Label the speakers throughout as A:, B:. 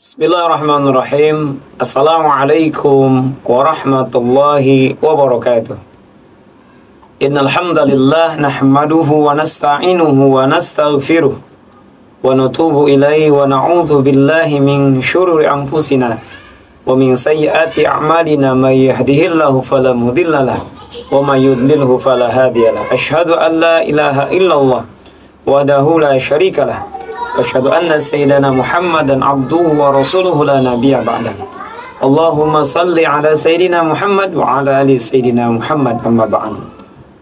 A: Bismillahirrahmanirrahim. Assalamualaikum warahmatullahi wabarakatuh. Innal hamdalillah nahmaduhu wa nasta'inuhu wa nastaghfiruh wa natubu ilaihi wa na'udzu billahi min syururi anfusina wa min sayyiati a'malina may yahdihillahu fala mudhillalah wa may yudlilhu fala hadiyalah. Asyhadu an la ilaha illallah wahdahu la syarikalah. Asyhadu anna sayyidana Muhammadan abduhu wa rasuluhu la nabiyya ba'dah. Allahumma salli ala sayyidina Muhammad wa ala ali sayyidina Muhammad amma ba'd.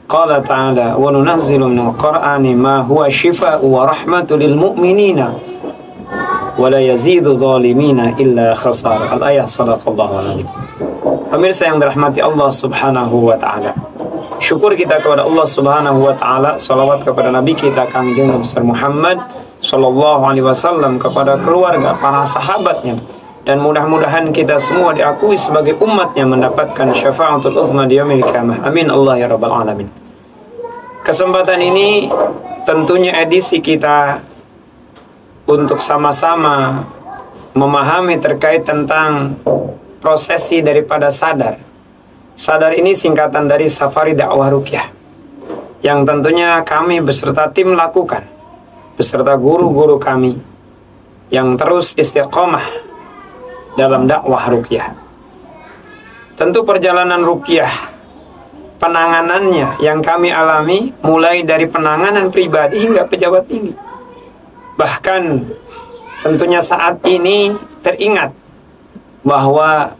A: Qala ta'ala wa nunazzilu minal qur'ani ma huwa shifaa'u wa rahmatu lil mu'minina wa la yazidu zalimina illa khasara. Al-ayah sadaqallahu alazim. Pemirsa yang dirahmati Allah Subhanahu wa taala. Syukur kita kepada Allah Subhanahu wa taala, salawat kepada Nabi kita Kangjeng besar Muhammad sallallahu alaihi wasallam, kepada keluarga, para sahabatnya, dan mudah-mudahan kita semua diakui sebagai umatnya mendapatkan syafaatul uzma di yaumil qiyamah. Amin Allah ya rabbal alamin. Kesempatan ini tentunya edisi kita untuk sama-sama memahami terkait tentang prosesi daripada sadar. Sadar ini singkatan dari Safari Dakwah Ruqyah, yang tentunya kami beserta tim lakukan, beserta guru-guru kami yang terus istiqomah dalam dakwah ruqyah. Tentu perjalanan ruqyah, penanganannya yang kami alami mulai dari penanganan pribadi hingga pejabat tinggi. Bahkan tentunya saat ini teringat bahwa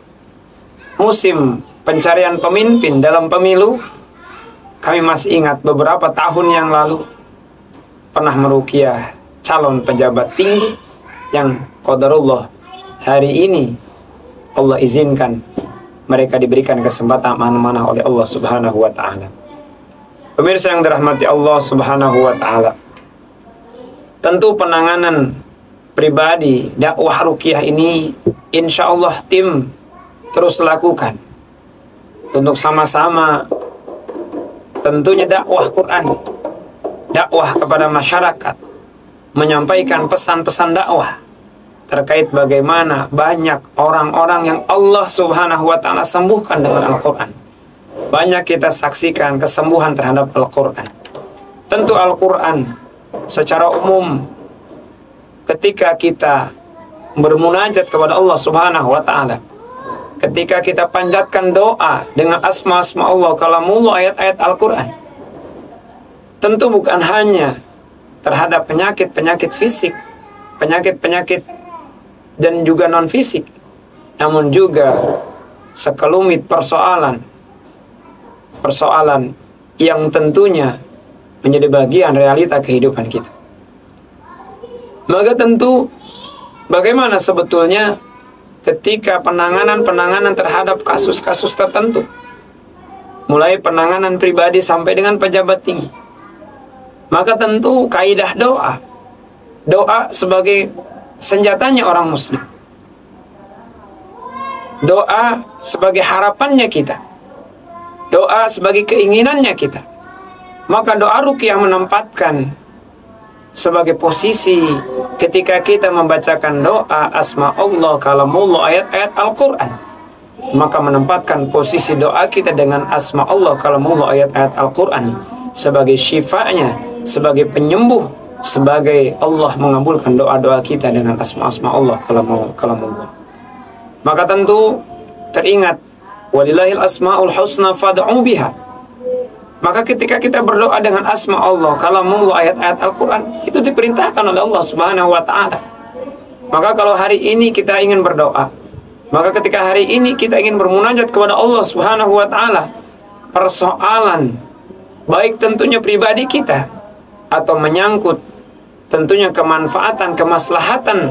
A: musim pencarian pemimpin dalam pemilu, kami masih ingat beberapa tahun yang lalu pernah meruqyah calon pejabat tinggi yang qadarullah hari ini Allah izinkan mereka diberikan kesempatan amanah oleh Allah Subhanahu wa taala. Pemirsa yang dirahmati Allah Subhanahu wa taala, tentu penanganan pribadi dakwah ruqyah ini insya Allah tim terus lakukan untuk sama-sama tentunya dakwah Quran, dakwah kepada masyarakat, menyampaikan pesan-pesan dakwah terkait bagaimana banyak orang-orang yang Allah Subhanahu wa taala sembuhkan dengan Al-Qur'an. Banyak kita saksikan kesembuhan terhadap Al-Qur'an. Tentu Al-Qur'an secara umum ketika kita bermunajat kepada Allah Subhanahu wa taala, ketika kita panjatkan doa dengan asma-asma Allah, kalamullah, ayat-ayat Al-Qur'an, tentu bukan hanya terhadap penyakit-penyakit fisik, penyakit-penyakit dan juga non-fisik, namun juga sekelumit persoalan yang tentunya menjadi bagian realita kehidupan kita. Maka tentu bagaimana sebetulnya ketika penanganan terhadap kasus-kasus tertentu, mulai penanganan pribadi sampai dengan pejabat tinggi, maka tentu kaidah doa sebagai senjatanya orang muslim, doa sebagai harapannya kita, doa sebagai keinginannya kita. Maka doa ruqyah menempatkan sebagai posisi ketika kita membacakan doa asma Allah, kalamullah, ayat-ayat Al-Qur'an, maka menempatkan posisi doa kita dengan asma Allah, kalamullah, ayat-ayat Al-Qur'an sebagai syifanya, sebagai penyembuh, sebagai Allah mengabulkan doa-doa kita dengan asma-asma Allah, kalamullah. Maka tentu teringat walillahil asmaul husna fad'u biha. Maka ketika kita berdoa dengan asma Allah, kalamullah, ayat-ayat Al-Qur'an, itu diperintahkan oleh Allah Subhanahu wa taala. Maka kalau hari ini kita ingin berdoa, maka ketika hari ini kita ingin bermunajat kepada Allah Subhanahu wa taala, persoalan baik tentunya pribadi kita atau menyangkut tentunya kemanfaatan, kemaslahatan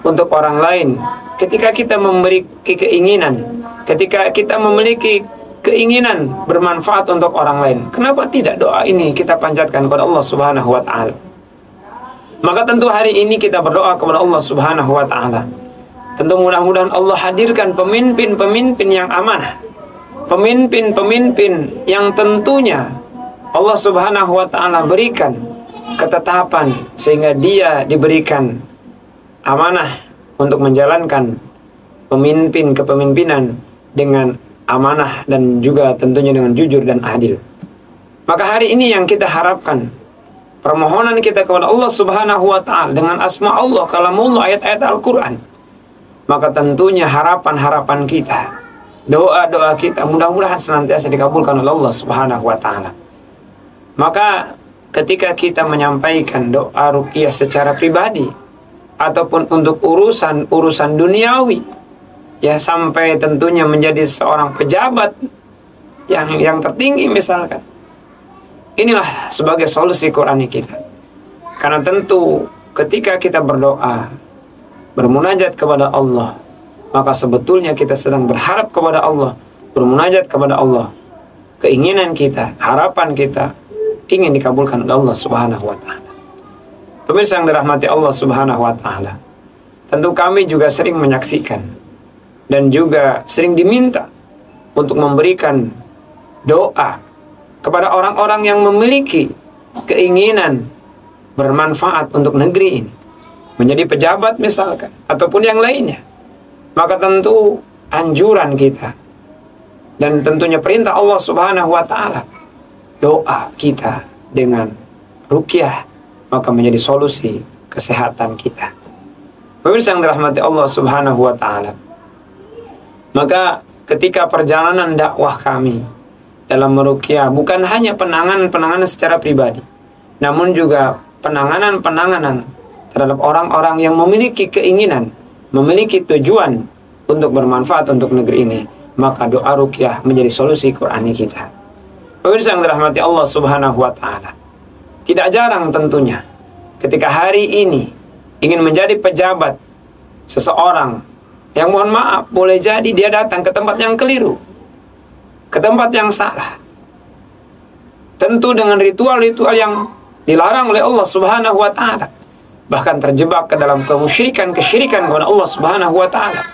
A: untuk orang lain, ketika kita memiliki keinginan, ketika kita memiliki keinginan bermanfaat untuk orang lain, kenapa tidak doa ini kita panjatkan kepada Allah Subhanahu wa taala? Maka tentu hari ini kita berdoa kepada Allah Subhanahu wa taala. Tentu mudah-mudahan Allah hadirkan pemimpin-pemimpin yang amanah, pemimpin-pemimpin yang tentunya Allah Subhanahu wa taala berikan ketetapan sehingga dia diberikan amanah untuk menjalankan kepemimpinan dengan amanah dan juga tentunya dengan jujur dan adil. Maka hari ini yang kita harapkan, permohonan kita kepada Allah Subhanahu wa Ta'ala dengan asma Allah, kalamullah, ayat-ayat Al-Quran. Maka tentunya harapan-harapan kita, doa-doa kita mudah-mudahan senantiasa dikabulkan oleh Allah Subhanahu wa Ta'ala. Maka ketika kita menyampaikan doa ruqyah secara pribadi ataupun untuk urusan duniawi, ya sampai tentunya menjadi seorang pejabat yang tertinggi misalkan, inilah sebagai solusi Qurani kita. Karena tentu ketika kita berdoa, bermunajat kepada Allah, maka sebetulnya kita sedang berharap kepada Allah, bermunajat kepada Allah. Keinginan kita, harapan kita ingin dikabulkan oleh Allah Subhanahu wa Ta'ala. Pemirsa yang dirahmati Allah Subhanahu wa Ta'ala, tentu kami juga sering menyaksikan dan juga sering diminta untuk memberikan doa kepada orang-orang yang memiliki keinginan bermanfaat untuk negeri ini, menjadi pejabat misalkan, ataupun yang lainnya. Maka tentu anjuran kita dan tentunya perintah Allah Subhanahu wa Ta'ala, doa kita dengan ruqyah maka menjadi solusi kesehatan kita. Pemirsa yang dirahmati Allah Subhanahu wa Ta'ala, maka ketika perjalanan dakwah kami dalam meruqyah bukan hanya penanganan secara pribadi, namun juga penanganan terhadap orang-orang yang memiliki keinginan, memiliki tujuan untuk bermanfaat untuk negeri ini, maka doa ruqyah menjadi solusi Qurani kita. Pemirsa yang dirahmati Allah Subhanahu wa Ta'ala, tidak jarang tentunya ketika hari ini ingin menjadi pejabat seseorang yang, mohon maaf, boleh jadi dia datang ke tempat yang keliru, ke tempat yang salah, tentu dengan ritual-ritual yang dilarang oleh Allah Subhanahu wa Ta'ala, bahkan terjebak ke dalam kesyirikan kepada Allah Subhanahu wa Ta'ala.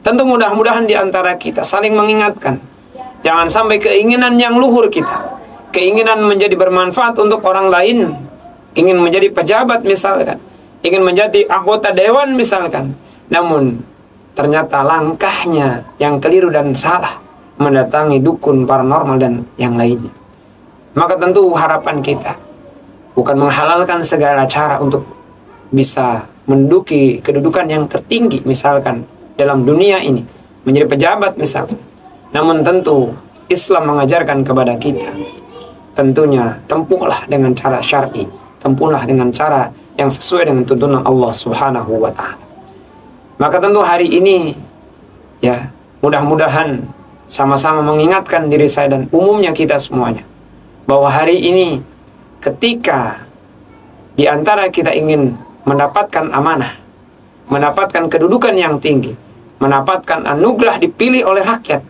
A: Tentu mudah-mudahan di antara kita saling mengingatkan, jangan sampai keinginan yang luhur kita, keinginan menjadi bermanfaat untuk orang lain, ingin menjadi pejabat misalkan, ingin menjadi anggota dewan misalkan, namun ternyata langkahnya yang keliru dan salah, mendatangi dukun, paranormal, dan yang lainnya. Maka tentu harapan kita bukan menghalalkan segala cara untuk bisa menduduki kedudukan yang tertinggi misalkan dalam dunia ini, menjadi pejabat misalkan. Namun tentu Islam mengajarkan kepada kita, tentunya tempuhlah dengan cara syar'i, tempuhlah dengan cara yang sesuai dengan tuntunan Allah Subhanahu wa Ta'ala. Maka tentu hari ini, ya, mudah-mudahan sama-sama mengingatkan diri saya dan umumnya kita semuanya, bahwa hari ini ketika di antara kita ingin mendapatkan amanah, mendapatkan kedudukan yang tinggi, mendapatkan anugerah dipilih oleh rakyat,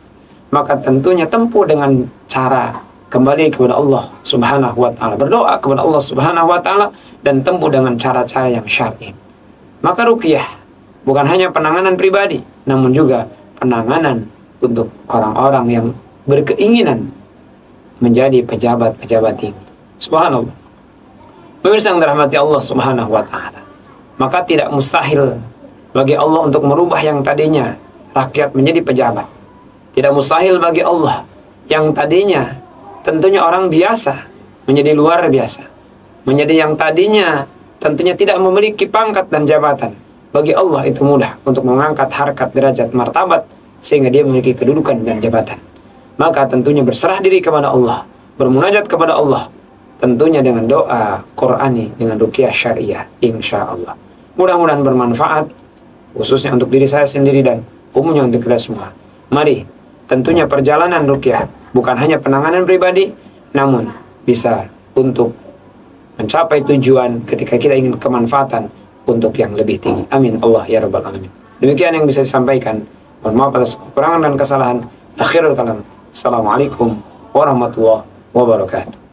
A: maka tentunya tempuh dengan cara kembali kepada Allah Subhanahu wa Ta'ala, berdoa kepada Allah Subhanahu wa Ta'ala, dan tempuh dengan cara-cara yang syar'i. Maka ruqyah bukan hanya penanganan pribadi, namun juga penanganan untuk orang-orang yang berkeinginan menjadi pejabat-pejabat tinggi. Subhanallah. Pemirsa yang dirahmati Allah Subhanahu wa Ta'ala, maka tidak mustahil bagi Allah untuk merubah yang tadinya rakyat menjadi pejabat. Tidak mustahil bagi Allah yang tadinya tentunya orang biasa menjadi luar biasa, menjadi yang tadinya tentunya tidak memiliki pangkat dan jabatan. Bagi Allah itu mudah untuk mengangkat harkat, derajat, martabat, sehingga dia memiliki kedudukan dan jabatan. Maka tentunya berserah diri kepada Allah, bermunajat kepada Allah, tentunya dengan doa Qur'ani, dengan ruqyah syariah, insya Allah. Mudah-mudahan bermanfaat, khususnya untuk diri saya sendiri dan umumnya untuk kita semua. Mari, tentunya perjalanan ruqyah bukan hanya penanganan pribadi, namun bisa untuk mencapai tujuan ketika kita ingin kemanfaatan untuk yang lebih tinggi. Amin Allah ya Rabbal Alamin. Demikian yang bisa disampaikan. Mohon maaf atas kekurangan dan kesalahan. Akhirul kalam. Assalamualaikum warahmatullahi wabarakatuh.